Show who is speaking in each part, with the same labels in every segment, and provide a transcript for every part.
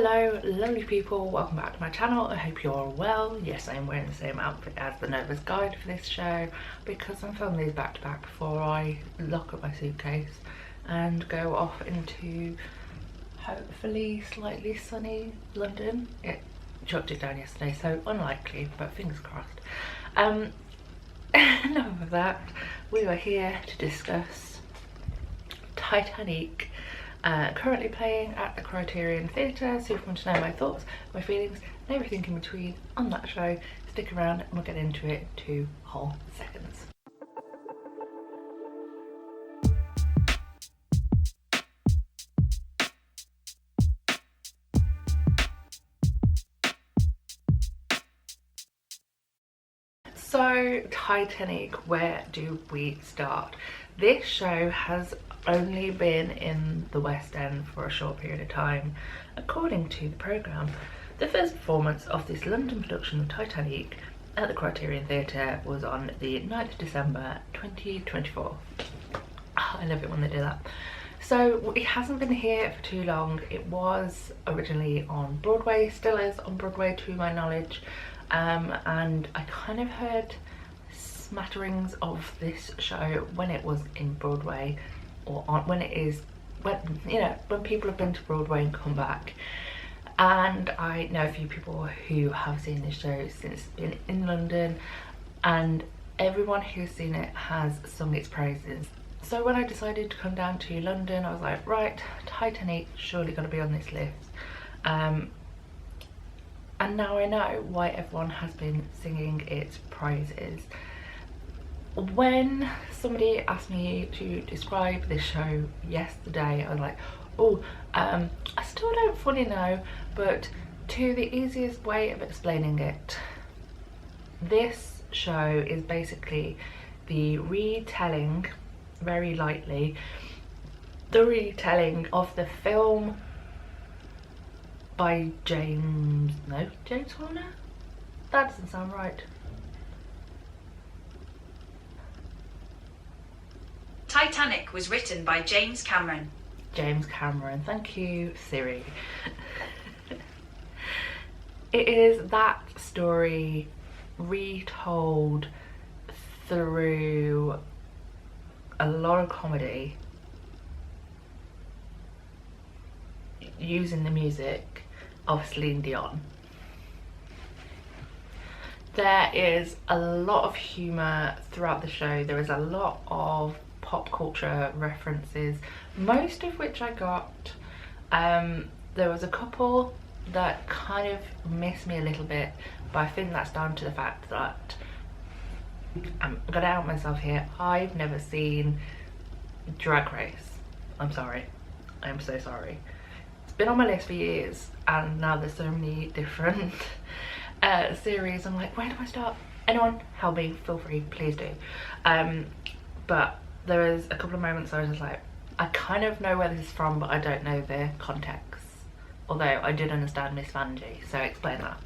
Speaker 1: Hello lovely people, welcome back to my channel. I hope you're all well. Yes, I'm wearing the same outfit as the Nova's guide for this show because I'm filming these back to back before I lock up my suitcase and go off into hopefully slightly sunny London. It chucked it down yesterday, so unlikely, but fingers crossed. Enough of that. We are here to discuss Titanique, currently playing at the Criterion Theatre. So if you want to know my thoughts, my feelings and everything in between on that show, stick around and we'll get into it in 2 whole seconds. So Titanique, where do we start? This show has only been in the West End for a short period of time. According to the programme, the first performance of this London production of Titanique at the Criterion Theatre was on the 9th of December 2024. I love it when they do that. So it hasn't been here for too long. It was originally on Broadway, still is on Broadway to my knowledge, and I kind of heard smatterings of this show when it was in Broadway, or when people have been to Broadway and come back. And I know a few people who have seen this show since it's been in London, and everyone who's seen it has sung its praises. So when I decided to come down to London, I was like, right, Titanique surely got to be on this list. And now I know why everyone has been singing its praises. When somebody asked me to describe this show yesterday, I was like, oh, I still don't fully know, but to the easiest way of explaining it, this show is basically the retelling, very lightly, the retelling of the film by James Horner? That doesn't sound right.
Speaker 2: Titanic was written by James Cameron.
Speaker 1: James Cameron, thank you Siri. It is that story retold through a lot of comedy, using the music of Celine Dion. There is a lot of humour throughout the show. There is a lot of pop culture references, most of which I got. There was a couple that kind of missed me a little bit, but I think that's down to the fact that I'm gonna out myself here, I've never seen Drag Race. I'm sorry, I'm so sorry. It's been on my list for years, and now there's so many different series. I'm like, where do I start? Anyone help me, feel free, please do. But there was a couple of moments I was just like, I kind of know where this is from, but I don't know the context. Although I did understand Miss Vanjie, so explain that.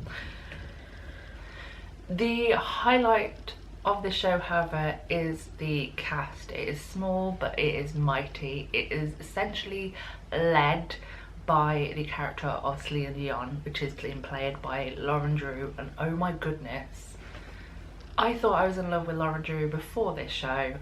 Speaker 1: The highlight of the show, however, is the cast. It is small, but it is mighty. It is essentially led by the character of Celine Dion, which is being played by Lauren Drew, and oh my goodness, I thought I was in love with Lauren Drew before this show.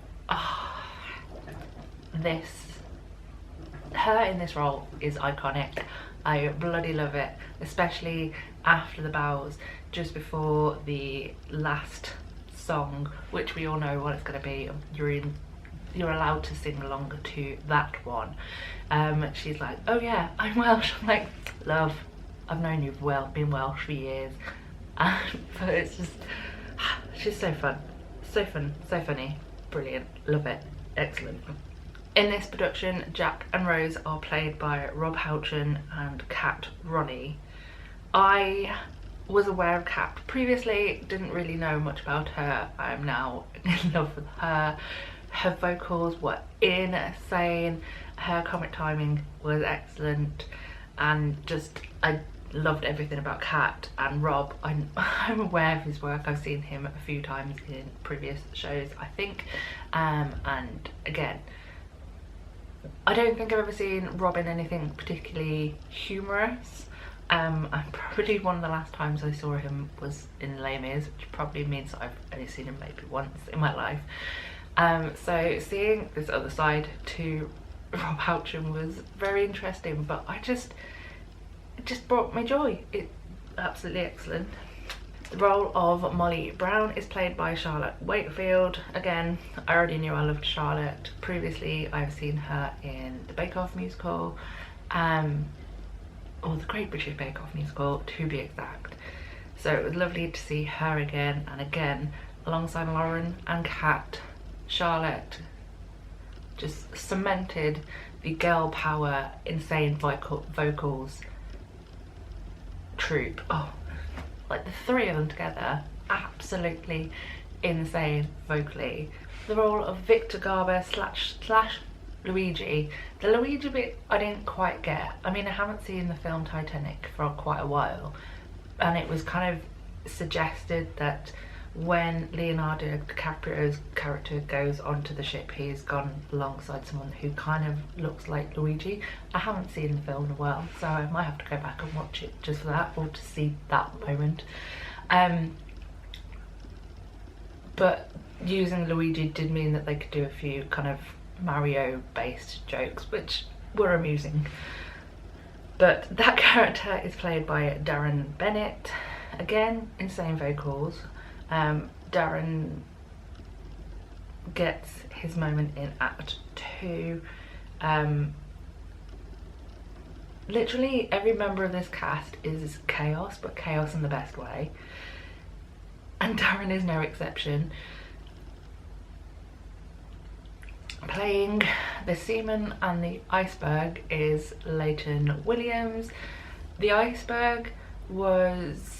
Speaker 1: Her in this role is iconic. I bloody love it, especially after the bows, just before the last song, which we all know what it's going to be. You're allowed to sing along to that one. She's like, oh yeah, I'm Welsh. I'm like, love, I've known you've been Welsh for years. But it's just, she's so fun, so funny, brilliant, love it, excellent. In this production, Jack and Rose are played by Rob Houchen and Kat Ronnie. I was aware of Kat previously, didn't really know much about her. I am now in love with her. Her vocals were insane, her comic timing was excellent, and just I loved everything about Kat. And Rob, I'm aware of his work. I've seen him a few times in previous shows, I think, and again, I don't think I've ever seen Rob in anything particularly humorous, And probably one of the last times I saw him was in Les Mis, which probably means I've only seen him maybe once in my life. So seeing this other side to Rob Houchin was very interesting, but it just brought me joy. It's absolutely excellent. The role of Molly Brown is played by Charlotte Wakefield. Again, I already knew I loved Charlotte. Previously, I've seen her in the Bake Off musical, or the Great British Bake Off musical, to be exact. So it was lovely to see her again and again, alongside Lauren and Kat. Charlotte just cemented the girl power, insane vocals troupe. Oh, like the three of them together, absolutely insane vocally. The role of Victor Garber slash Luigi. The Luigi bit I didn't quite get. I mean, I haven't seen the film Titanic for quite a while, and it was kind of suggested that when Leonardo DiCaprio's character goes onto the ship, he's gone alongside someone who kind of looks like Luigi. I haven't seen the film in a while, so I might have to go back and watch it just for that, or to see that moment. But using Luigi did mean that they could do a few kind of Mario based jokes, which were amusing. But that character is played by Darren Bennett. Again, insane vocals. Darren gets his moment in Act 2. Literally every member of this cast is chaos, but chaos in the best way, and Darren is no exception. Playing the seaman and the iceberg is Leighton Williams. The iceberg was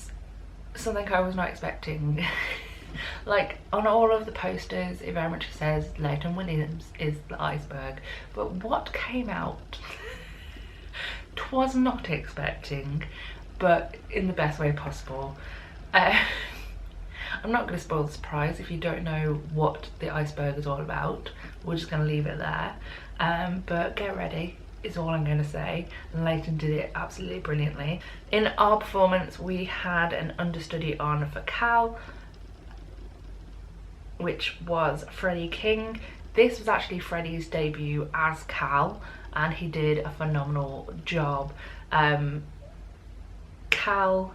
Speaker 1: something I was not expecting. Like, on all of the posters it very much says Leighton Williams is the iceberg, but what came out twas not expecting, but in the best way possible. I'm not going to spoil the surprise if you don't know what the iceberg is all about. We're just going to leave it there, but get ready is all I'm going to say. And Leighton did it absolutely brilliantly. In our performance we had an understudy on for Cal, which was Freddie King. This was actually Freddie's debut as Cal, and he did a phenomenal job. Cal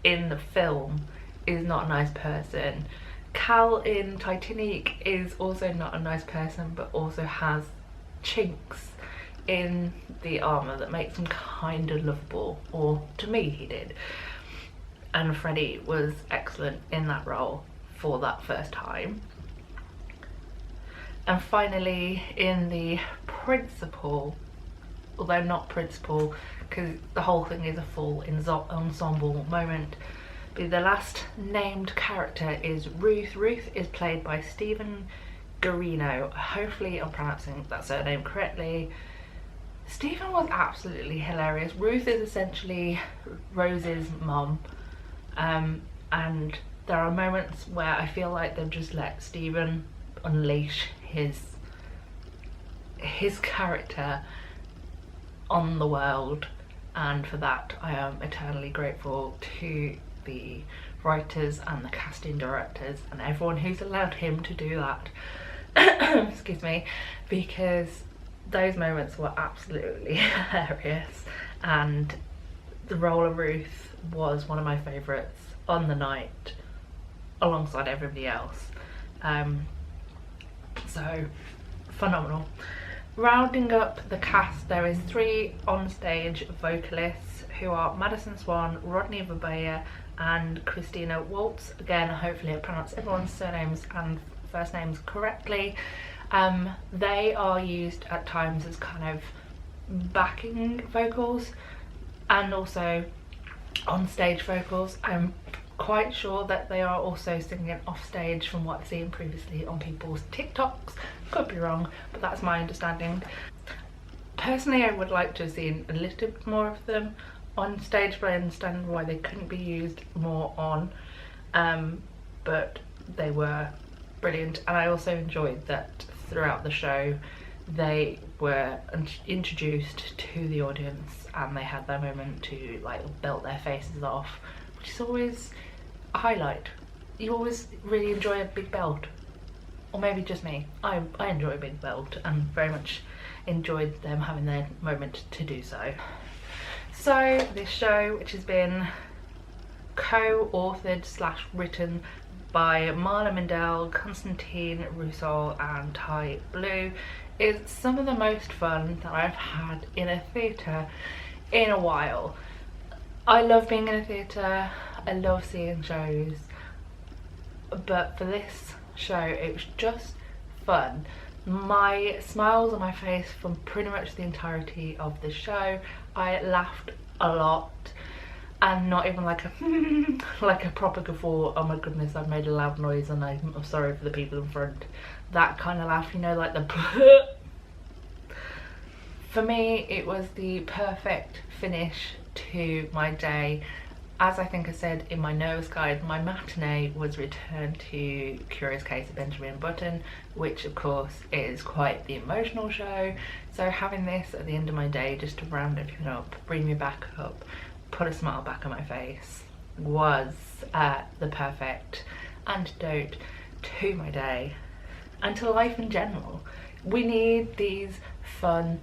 Speaker 1: in the film is not a nice person. Cal in Titanique is also not a nice person, but also has chinks in the armour that makes him kind of lovable, or to me he did. And Freddie was excellent in that role for that first time. And finally, in the principal, although not principal because the whole thing is a full ensemble moment, but the last named character is Ruth. Ruth is played by Stephen Garino. Hopefully I'm pronouncing that surname correctly. Stephen was absolutely hilarious. Ruth is essentially Rose's mum, and there are moments where I feel like they've just let Stephen unleash his character on the world, and for that I am eternally grateful to the writers and the casting directors and everyone who's allowed him to do that. Excuse me, because those moments were absolutely hilarious, and the role of Ruth was one of my favourites on the night alongside everybody else. So phenomenal. Rounding up the cast, there is 3 on-stage vocalists who are Madison Swan, Rodney Verbaya and Christina Waltz. Again, hopefully I pronounced everyone's surnames and first names correctly. They are used at times as kind of backing vocals and also on-stage vocals. I'm quite sure that they are also singing off stage from what I've seen previously on people's TikToks. Could be wrong, but that's my understanding. Personally, I would like to have seen a little bit more of them on stage, but I understand why they couldn't be used more on, but they were brilliant. And I also enjoyed that throughout the show they were introduced to the audience and they had their moment to like belt their faces off, which is always a highlight. You always really enjoy a big belt, or maybe just me. I enjoy a big belt and very much enjoyed them having their moment to do so. So this show, which has been co-authored / written by Marla Mindell, Constantine Russo and Ty Blue, is some of the most fun that I've had in a theatre in a while. I love being in a theatre, I love seeing shows, but for this show it was just fun. My smiles on my face from pretty much the entirety of the show. I laughed a lot, and not even like a like a proper guffaw, oh my goodness I've made a loud noise and I'm sorry for the people in front, that kind of laugh, you know, like the For me it was the perfect finish to my day. As I think I said in my nervous guide, my matinee was Return to Curious Case of Benjamin Button, which of course is quite the emotional show. So having this at the end of my day just to round everything up, bring me back up, put a smile back on my face, was the perfect antidote to my day and to life in general. We need these fun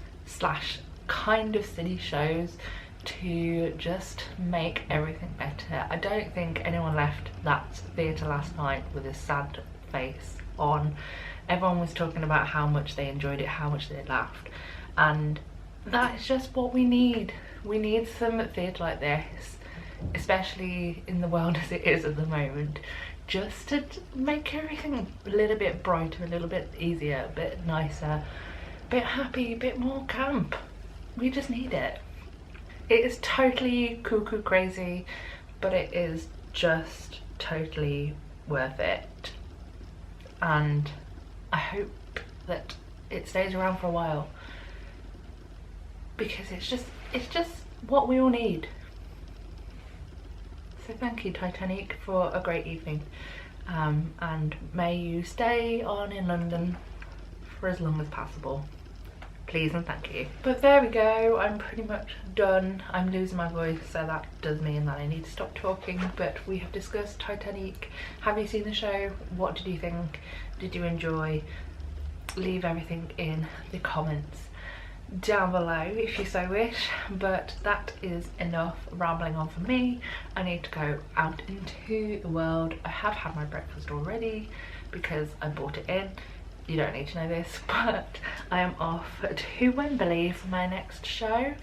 Speaker 1: / kind of silly shows to just make everything better. I don't think anyone left that theatre last night with a sad face on. Everyone was talking about how much they enjoyed it, how much they laughed, and that is just what we need. We need some theatre like this, especially in the world as it is at the moment, just to make everything a little bit brighter, a little bit easier, a bit nicer, a bit happy, a bit more camp. We just need it. It is totally cuckoo crazy, but it is just totally worth it. And I hope that it stays around for a while, because it's just what we all need. So thank you Titanique for a great evening, and may you stay on in London for as long as possible. Please and thank you. But there we go, I'm pretty much done. I'm losing my voice, so that does mean that I need to stop talking, but we have discussed Titanique. Have you seen the show? What did you think? Did you enjoy? Leave everything in the comments down below if you so wish, but that is enough rambling on for me. I need to go out into the world. I have had my breakfast already because I bought it in. You don't need to know this, but I am off to Wembley for my next show,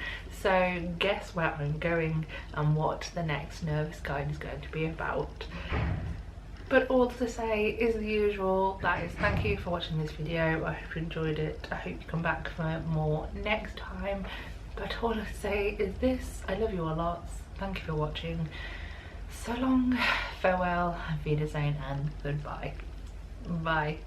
Speaker 1: so guess where I'm going and what the next nervous guide is going to be about. But all to say is the usual, that is thank you for watching this video. I hope you enjoyed it. I hope you come back for more next time. But all to say is this: I love you a lot. Thank you for watching. So long, farewell, Wiedersehen and goodbye. Bye.